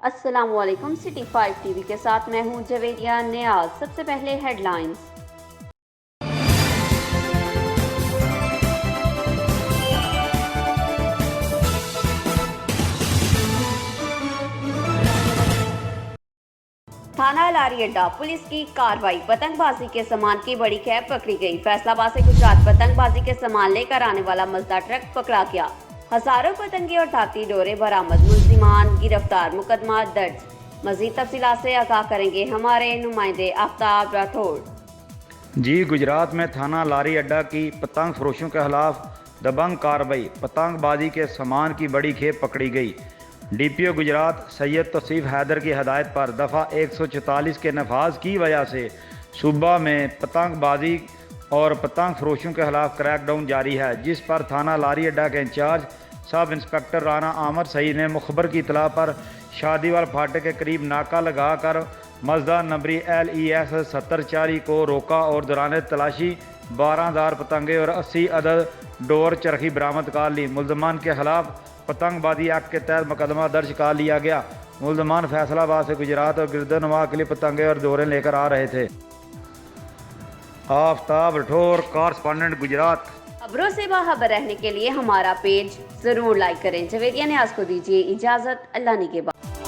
अस्सलामुअलैकुम। City 5 TV के साथ मैं हूं जवेरिया नियाज। सबसे पहले हेडलाइंस। थाना लारी अड्डा पुलिस की कार्रवाई। पतंगबाजी के सामान की बड़ी खेप पकड़ी गई। फैसलाबाद से गुजरात पतंगबाजी के सामान लेकर आने वाला मजदा ट्रक पकड़ा गया। हजारों पतंगे और धाती डोरे बरामद। मुलजिमान गिरफ्तार। मुकदमा दर्ज। मजीद तफसीलात से आगाह करेंगे हमारे नुमाइंदे आफ्ताब राठौड़। जी, गुजरात में थाना लारी अड्डा की पतंग फरोशों के खिलाफ दबंग कार्रवाई। पतंगबाजी के सामान की बड़ी खेप पकड़ी गई। डीपीओ गुजरात सैयद तौसीफ हैदर की हदायत पर दफ़ा 144 के नफाज की वजह से सूबा में पतंगबाजी और पतंग फरोशों के खिलाफ क्रैकडाउन जारी है, जिस पर थाना लारी अड्डा के इंचार्ज सब इंस्पेक्टर राना आमर सईद ने मुखबर की इतला पर शादीवाल फाटक के करीब नाका लगाकर मजदा नंबरी LES 7040 को रोका और दौरान तलाशी 12,000 पतंगे और 80 अदद डोर चरखी बरामद कर ली। मुलजमान के खिलाफ पतंगबाजी एक्ट के तहत मुकदमा दर्ज कर लिया गया। मुलजमान फैसलाबाद से गुजरात और गिरदनवा के लिए पतंगे और डोरे लेकर आ रहे थे। आफ्ताब राठौर, कॉरेस्पॉन्डेंट गुजरात। खबरों से बाखबर रहने के लिए हमारा पेज जरूर लाइक करें। जवेरिया नियाज को दीजिए इजाजत। अल्लाह निगहबान।